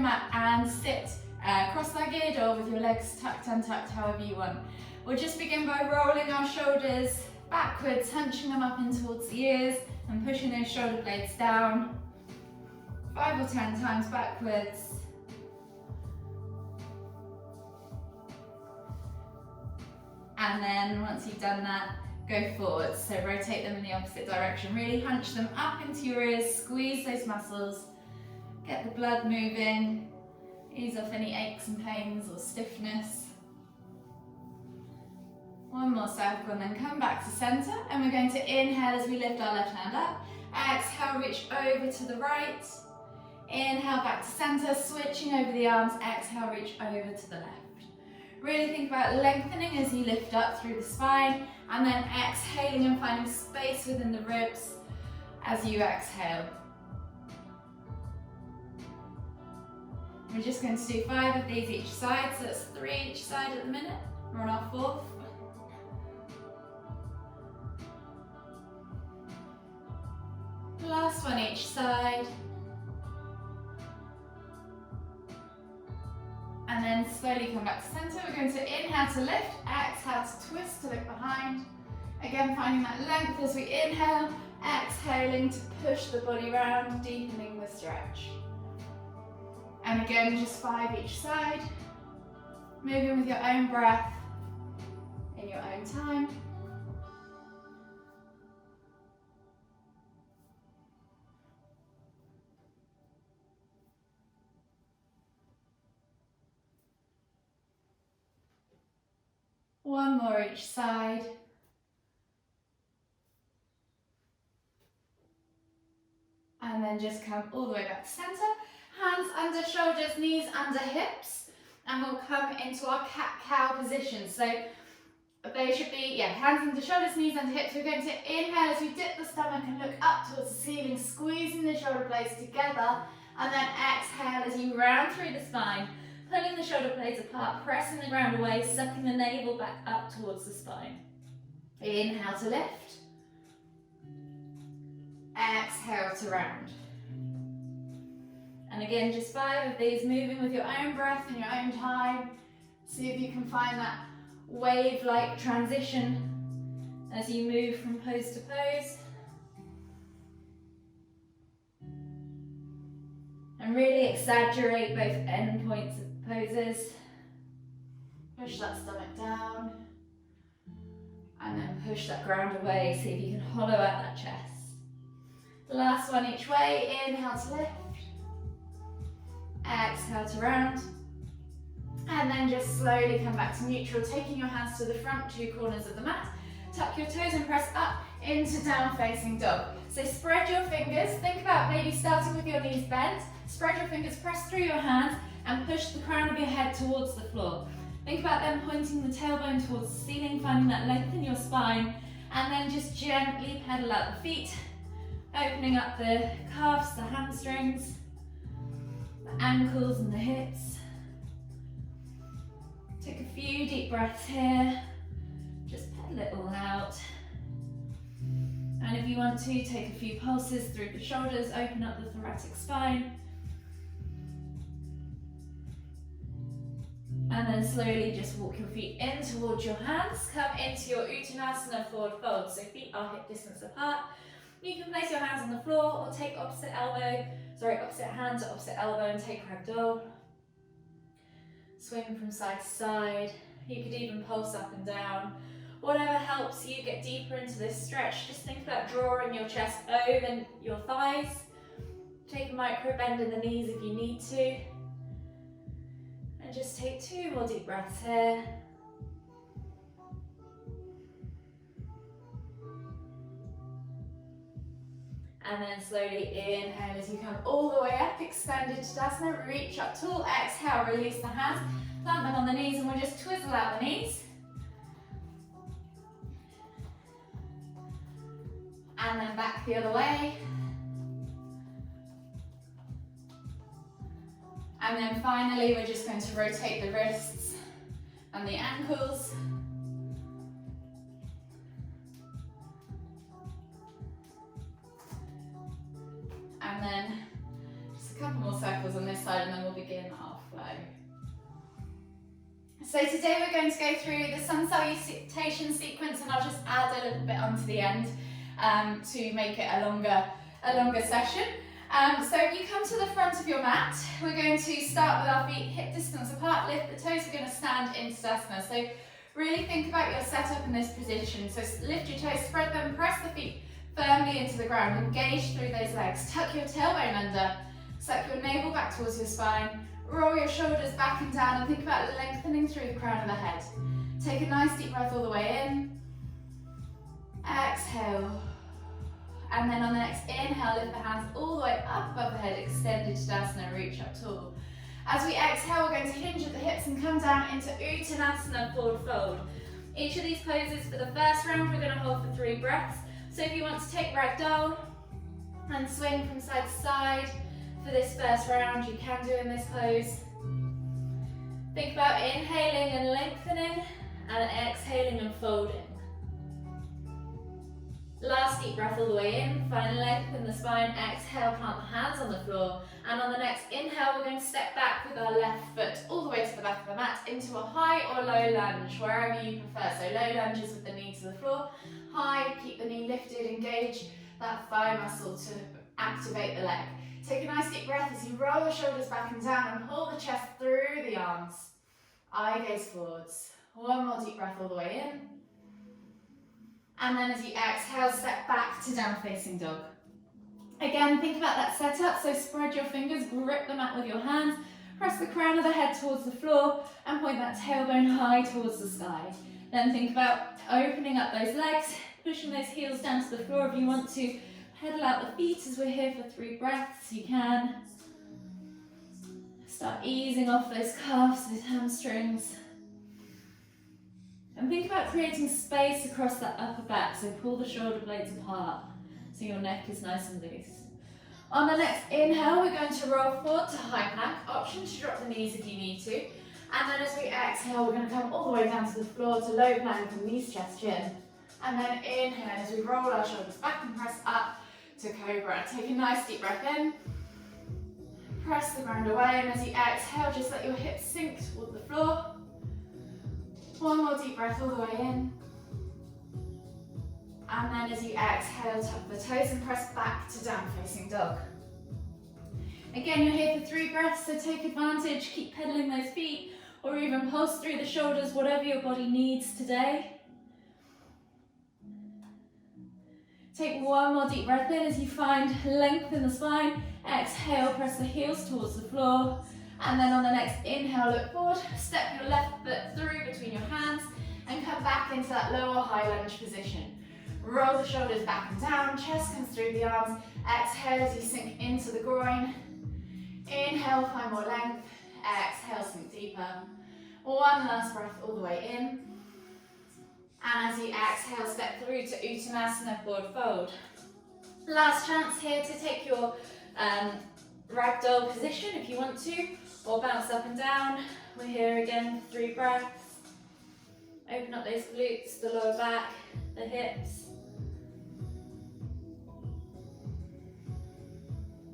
mat and sit cross-legged or with your legs tucked, untucked, however you want. We'll just begin by rolling our shoulders backwards, hunching them up in towards the ears and pushing those shoulder blades down. 5 or 10 times backwards. And then once you've done that, go forwards. So rotate them in the opposite direction. Really hunch them up into your ears, squeeze those muscles, get the blood moving, ease off any aches and pains or stiffness. One more cycle and then come back to center, and we're going to inhale as we lift our left hand up. Exhale, reach over to the right. Inhale, back to center, switching over the arms. Exhale, reach over to the left. Really think about lengthening as you lift up through the spine, and then exhaling and finding space within the ribs as you exhale. We're just going to do 5 of these each side, so that's 3 each side at the minute. We're on our 4th. Last one each side. And then slowly come back to center. We're going to inhale to lift, exhale to twist to look behind. Again, finding that length as we inhale, exhaling to push the body around, deepening the stretch. And again, just 5 each side. Moving with your own breath, in your own time. One more each side. And then just come all the way back to center. Hands under shoulders, knees under hips. And we'll come into our cat-cow position. So they should be, hands under shoulders, knees under hips. We're going to inhale as we dip the stomach and look up towards the ceiling, squeezing the shoulder blades together. And then exhale as you round through the spine. Pulling the shoulder blades apart, pressing the ground away, sucking the navel back up towards the spine. Inhale to lift. Exhale to round. And again, just 5 of these, moving with your own breath and your own time. See if you can find that wave-like transition as you move from pose to pose. And really exaggerate both end points of poses. Push that stomach down. And then push that ground away. See if you can hollow out that chest. The last one each way. Inhale to lift. Exhale to round. And then just slowly come back to neutral, taking your hands to the front 2 corners of the mat. Tuck your toes and press up into down facing dog. So spread your fingers. Think about maybe starting with your knees bent. Spread your fingers, press through your hands and push the crown of your head towards the floor. Think about them pointing the tailbone towards the ceiling, finding that length in your spine, and then just gently pedal out the feet, opening up the calves, the hamstrings, the ankles and the hips. Take a few deep breaths here, just pedal it all out. And if you want to, take a few pulses through the shoulders, open up the thoracic spine. And then slowly just walk your feet in towards your hands. Come into your Uttanasana forward fold. So feet are hip distance apart. You can place your hands on the floor or take opposite hand to opposite elbow and take ragdoll. Swing from side to side. You could even pulse up and down. Whatever helps you get deeper into this stretch. Just think about drawing your chest over your thighs. Take a micro bend in the knees if you need to. And just take 2 more deep breaths here. And then slowly inhale as you come all the way up, expanded Tadasana, reach up tall, exhale, release the hands, plant them on the knees, and we'll just twizzle out the knees. And then back the other way. And then finally, we're just going to rotate the wrists and the ankles. And then just a couple more circles on this side, and then we'll begin our flow. So today we're going to go through the sun salutation sequence, and I'll just add a little bit onto the end to make it a longer session. So if you come to the front of your mat, we're going to start with our feet hip distance apart, lift the toes, we're going to stand into Tadasana. So really think about your setup in this position. So lift your toes, spread them, press the feet firmly into the ground, engage through those legs, tuck your tailbone under, suck your navel back towards your spine, roll your shoulders back and down, and think about lengthening through the crown of the head. Take a nice deep breath all the way in, exhale, and then on the next inhale, lift the hands all the way up above the head, extended Tadasana, reach up tall. As we exhale, we're going to hinge at the hips and come down into Uttanasana, forward fold. Each of these poses for the first round, we're going to hold for 3 breaths. So if you want to take ragdoll and swing from side to side for this first round, you can do in this pose. Think about inhaling and lengthening and exhaling and folding. Last deep breath all the way in, find length in the spine, exhale, plant the hands on the floor, and on the next inhale we're going to step back with our left foot all the way to the back of the mat into a high or low lunge, wherever you prefer. So low lunges with the knee to the floor, high, keep the knee lifted, engage that thigh muscle to activate the leg. Take a nice deep breath as you roll the shoulders back and down and pull the chest through the arms. Eye gaze forwards. One more deep breath all the way in. And then as you exhale, step back to down facing dog. Again, think about that setup. So spread your fingers, grip the mat with your hands, press the crown of the head towards the floor and point that tailbone high towards the sky. Then think about opening up those legs, pushing those heels down to the floor. If you want to pedal out the feet as we're here for 3 breaths, you can. Start easing off those calves, those hamstrings. And think about creating space across that upper back, so pull the shoulder blades apart so your neck is nice and loose. On the next inhale, we're going to roll forward to high plank. Option to drop the knees if you need to. And then as we exhale, we're going to come all the way down to the floor to low plank and knees, chest, chin. And then inhale as we roll our shoulders back and press up to cobra. Take a nice deep breath in. Press the ground away, and as you exhale, just let your hips sink toward the floor. One more deep breath all the way in. And then as you exhale, tuck the toes and press back to down facing dog. Again, you're here for 3 breaths, so take advantage, keep pedaling those feet, or even pulse through the shoulders, whatever your body needs today. Take one more deep breath in as you find length in the spine. Exhale, press the heels towards the floor. And then on the next inhale, look forward, step your left foot through between your hands and come back into that lower high lunge position. Roll the shoulders back and down, chest comes through the arms. Exhale as you sink into the groin. Inhale, find more length. Exhale, sink deeper. One last breath all the way in. And as you exhale, step through to Uttanasana, forward fold. Last chance here to take your ragdoll position if you want to, or bounce up and down. We're here again for 3 breaths. Open up those glutes, the lower back, the hips.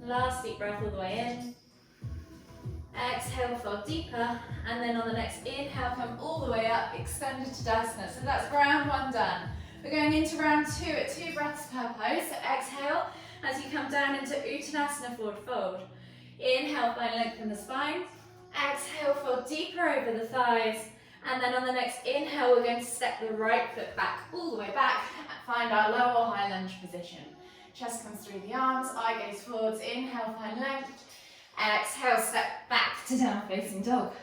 Last deep breath all the way in. Exhale, fold deeper, and then on the next inhale, come all the way up, extended Tadasana. So that's round 1 done. We're going into round 2 at 2 breaths per pose. So exhale as you come down into Uttanasana, forward fold. Inhale, find length in the spine. Exhale, fold deeper over the thighs. And then on the next inhale, we're going to step the right foot back, all the way back, and find our lower high lunge position. Chest comes through the arms, eye gaze forwards. Inhale, find length. Exhale, step back to down facing dog.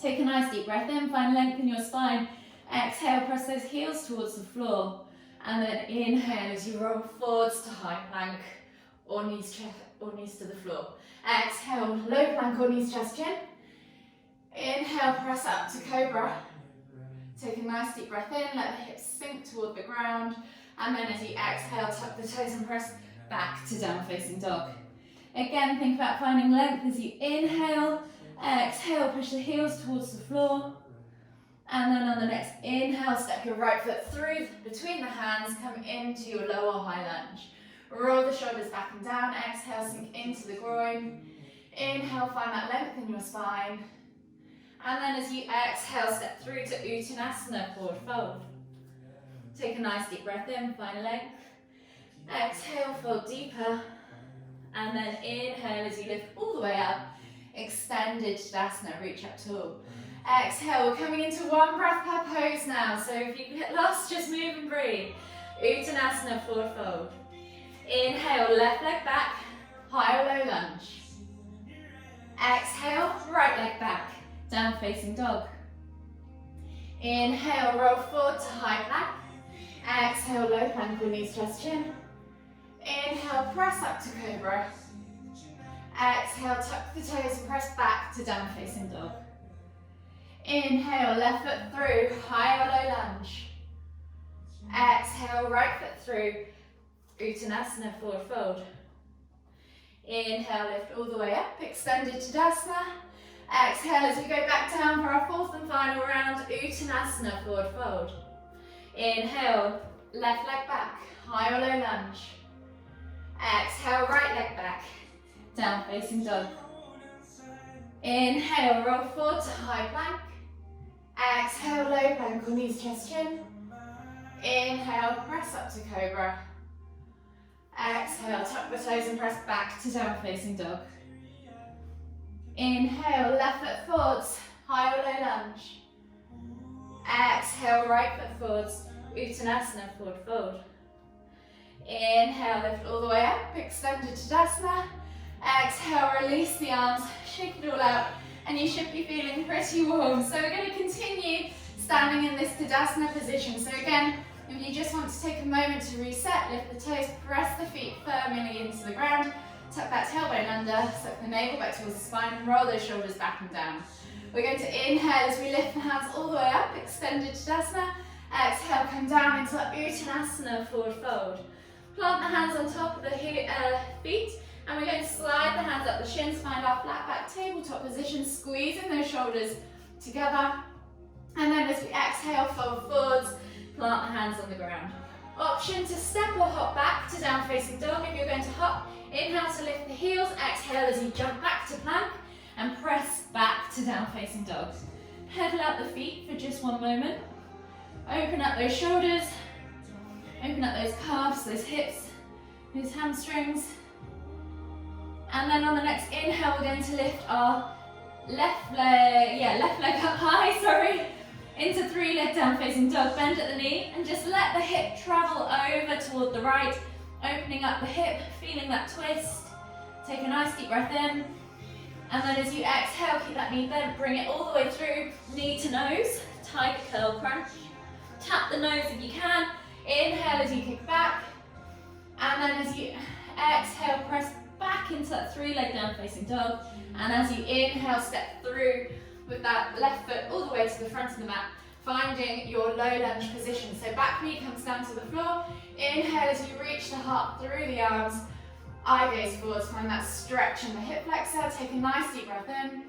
Take a nice deep breath in, find length in your spine. Exhale, press those heels towards the floor. And then inhale as you roll forwards to high plank or knees to the floor. Exhale, low plank or knees, chest, chin. Inhale, press up to cobra. Take a nice deep breath in, let the hips sink toward the ground. And then as you exhale, tuck the toes and press back to down facing dog. Again, think about finding length as you inhale. Exhale, push the heels towards the floor. And then on the next inhale, step your right foot through between the hands, come into your lower high lunge. Roll the shoulders back and down. Exhale, sink into the groin. Inhale, find that length in your spine. And then as you exhale, step through to Uttanasana, forward fold. Take a nice deep breath in, find length. Exhale, fold deeper. And then inhale as you lift all the way up. Extended Tadasana, reach up tall. Exhale, we're coming into one breath per pose now. So if you get lost, just move and breathe. Uttanasana, forward fold. Inhale, left leg back, high or low lunge. Exhale, right leg back, down facing dog. Inhale, roll forward to high plank. Exhale, low plank or knees, chest, chin. Inhale, press up to cobra. Exhale, tuck the toes and press back to down facing dog. Inhale, left foot through, high or low lunge. Exhale, right foot through, Uttanasana, forward fold. Inhale, lift all the way up, extended Tadasana. Exhale as we go back down for our fourth and final round, Uttanasana, forward fold. Inhale, left leg back, high or low lunge. Exhale, right leg back, down facing dog. Inhale, roll forward to high plank. Exhale, low plank or knees, chest, chin. Inhale, press up to cobra. Exhale, tuck the toes and press back to down facing dog. Inhale, left foot forwards, high or low lunge. Exhale, right foot forwards, Uttanasana, forward fold. Inhale, lift all the way up, extended Tadasana. Exhale, release the arms, shake it all out, and you should be feeling pretty warm. So we're going to continue standing in this Tadasana position. So again, if you just want to take a moment to reset, lift the toes, press the feet firmly into the ground, tuck that tailbone under, suck the navel back towards the spine, and roll those shoulders back and down. We're going to inhale as we lift the hands all the way up, extended Tadasana. Exhale, come down into Uttanasana, forward fold. Plant the hands on top of the feet, and we're going to slide the hands up the shins, find our flat back tabletop position, squeezing those shoulders together. And then as we exhale, fold forwards, plant the hands on the ground. Option to step or hop back to down facing dog. If you're going to hop, inhale to lift the heels, exhale as you jump back to plank, and press back to down facing dog. Pedal out the feet for just one moment. Open up those shoulders, open up those calves, those hips, those hamstrings. And then on the next inhale, we're going to lift our left leg up high, into three leg down facing dog. Bend at the knee and just let the hip travel over toward the right, opening up the hip, feeling that twist. Take a nice deep breath in. And then as you exhale, keep that knee bent, bring it all the way through, knee to nose, tiger curl crunch. Tap the nose if you can. Inhale as you kick back. And then as you exhale, press back into that three leg down facing dog. And as you inhale, step through with that left foot all the way to the front of the mat, finding your low lunge position. So back knee comes down to the floor. Inhale as you reach the heart through the arms. Eye gaze forwards, find that stretch in the hip flexor. Take a nice deep breath in.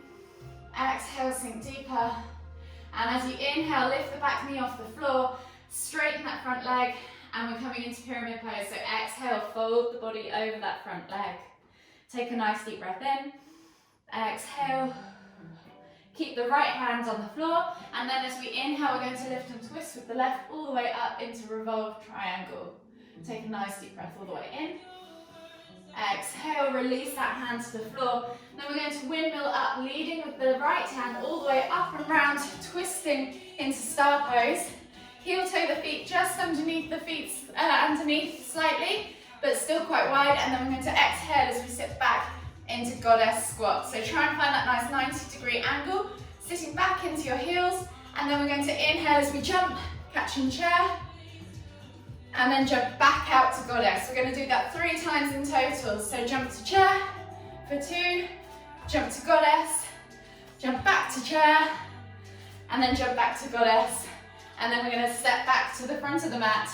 Exhale, sink deeper. And as you inhale, lift the back knee off the floor, straighten that front leg, and we're coming into pyramid pose. So exhale, fold the body over that front leg. Take a nice deep breath in. Exhale. Keep the right hand on the floor, and then as we inhale, we're going to lift and twist with the left all the way up into revolved triangle. Take a nice deep breath all the way in. Exhale, release that hand to the floor. Then we're going to windmill up, leading with the right hand all the way up and round, twisting into star pose. Heel toe the feet just underneath the feet, underneath slightly, but still quite wide. And then we're going to exhale as we sit back into goddess squat. So try and find that nice 90-degree angle, sitting back into your heels. And then we're going to inhale as we jump, catching chair. And then jump back out to goddess. We're going to do that 3 times in total. So jump to chair for 2, jump to goddess, jump back to chair, and then jump back to goddess. And then we're going to step back to the front of the mat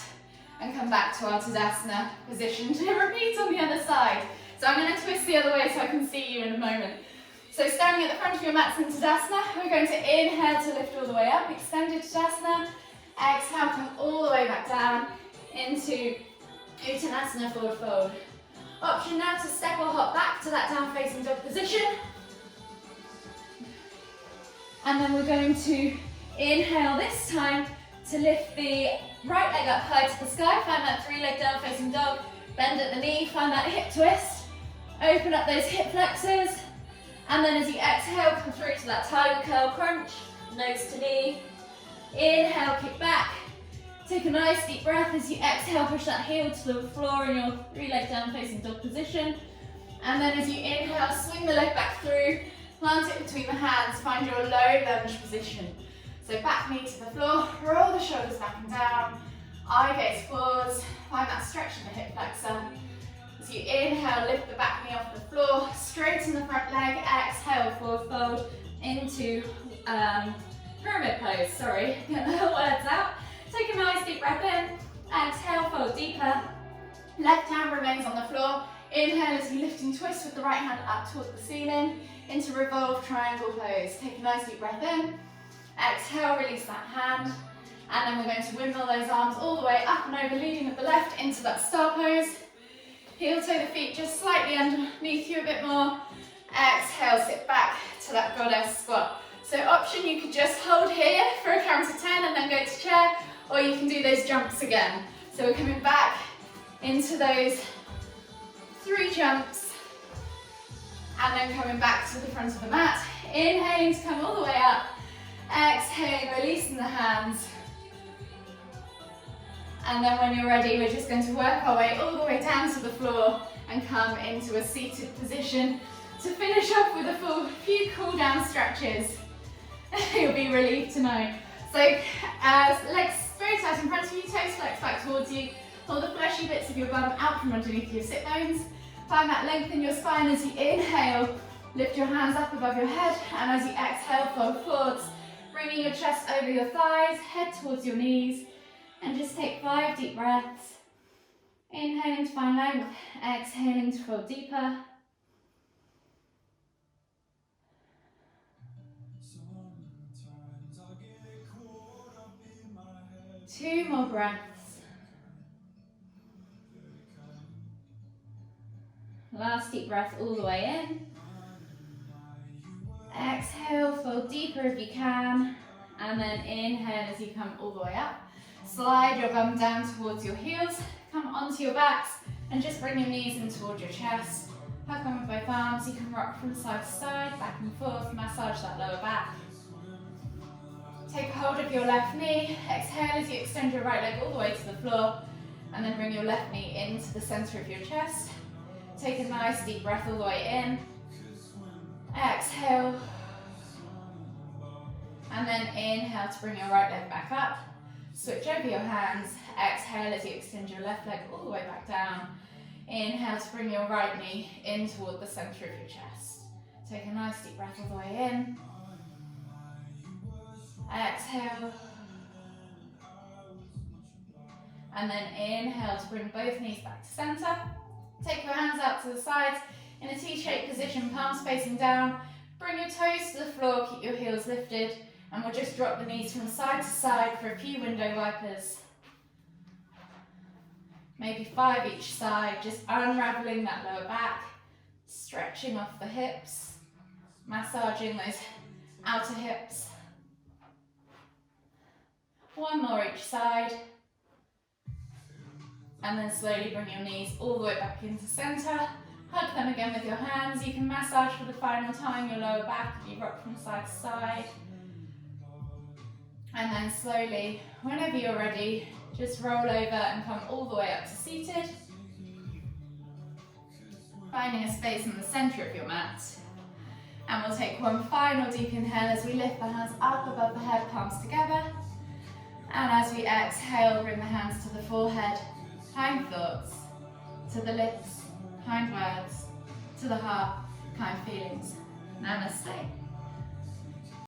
and come back to our Tadasana position to repeat on the other side. So I'm going to twist the other way so I can see you in a moment. So standing at the front of your mats in Tadasana, we're going to inhale to lift all the way up, extended Tadasana. Exhale, come all the way back down into Uttanasana, forward fold. Option now to step or hop back to that down facing dog position. And then we're going to inhale this time to lift the right leg up high to the sky. Find that 3-leg down facing dog. Bend at the knee, find that hip twist. Open up those hip flexors. And then as you exhale, come through to that tiger curl crunch, nose to knee. Inhale, kick back. Take a nice deep breath as you exhale, push that heel to the floor in your 3-leg down facing dog position. And then as you inhale, swing the leg back through, plant it between the hands, find your low lunge position. So back knee to the floor, roll the shoulders back and down, eye gaze forwards, find that stretch in the hip flexor. As you inhale, lift the back knee off the floor, straighten the front leg, exhale, forward fold into pyramid pose, sorry, get the words out. Take a nice deep breath in, exhale, fold deeper. Left hand remains on the floor. Inhale as you lift and twist with the right hand up towards the ceiling into revolve triangle pose. Take a nice deep breath in, exhale, release that hand. And then we're going to windmill those arms all the way up and over, leading with the left into that star pose. Heel toe the feet just slightly underneath you a bit more. Exhale, sit back to that goddess squat. So option, you could just hold here for a count of 10 and then go to chair, or you can do those jumps again. So we're coming back into those 3 jumps and then coming back to the front of the mat. Inhaling to come all the way up. Exhaling, releasing the hands. And then when you're ready, we're just going to work our way all the way down to the floor and come into a seated position to finish off with a full few cool down stretches. You'll be relieved to know. So legs straight out in front of you, toes flex back towards you. Pull the fleshy bits of your bum out from underneath your sit bones. Find that length in your spine as you inhale. Lift your hands up above your head, and as you exhale, fold forwards. Bringing your chest over your thighs, head towards your knees, and just take 5 deep breaths. Inhaling to find length, exhaling to fold deeper. Two more breaths. Last deep breath all the way in. Exhale, fold deeper if you can. And then inhale as you come all the way up. Slide your bum down towards your heels. Come onto your backs and just bring your knees in towards your chest. Hug on with both arms. You can rock from side to side, back and forth. Massage that lower back. Take hold of your left knee, exhale as you extend your right leg all the way to the floor, and then bring your left knee into the center of your chest. Take a nice deep breath all the way in, exhale, and then inhale to bring your right leg back up. Switch over your hands, exhale as you extend your left leg all the way back down. Inhale to bring your right knee in toward the center of your chest. Take a nice deep breath all the way in. Exhale, and then inhale to bring both knees back to center. Take your hands out to the sides in a T-shaped position, palms facing down. Bring your toes to the floor, keep your heels lifted, and we'll just drop the knees from side to side for a few window wipers. Maybe 5 each side, just unraveling that lower back, stretching off the hips, massaging those outer hips. 1 more each side, and then slowly bring your knees all the way back into center. Hug them again with your hands. You can massage for the final time your lower back if you rock from side to side. And then slowly, whenever you're ready, just roll over and come all the way up to seated. Finding a space in the center of your mat. And we'll take one final deep inhale as we lift the hands up above the head, palms together. And as we exhale, bring the hands to the forehead, kind thoughts, to the lips, kind words, to the heart, kind feelings. Namaste.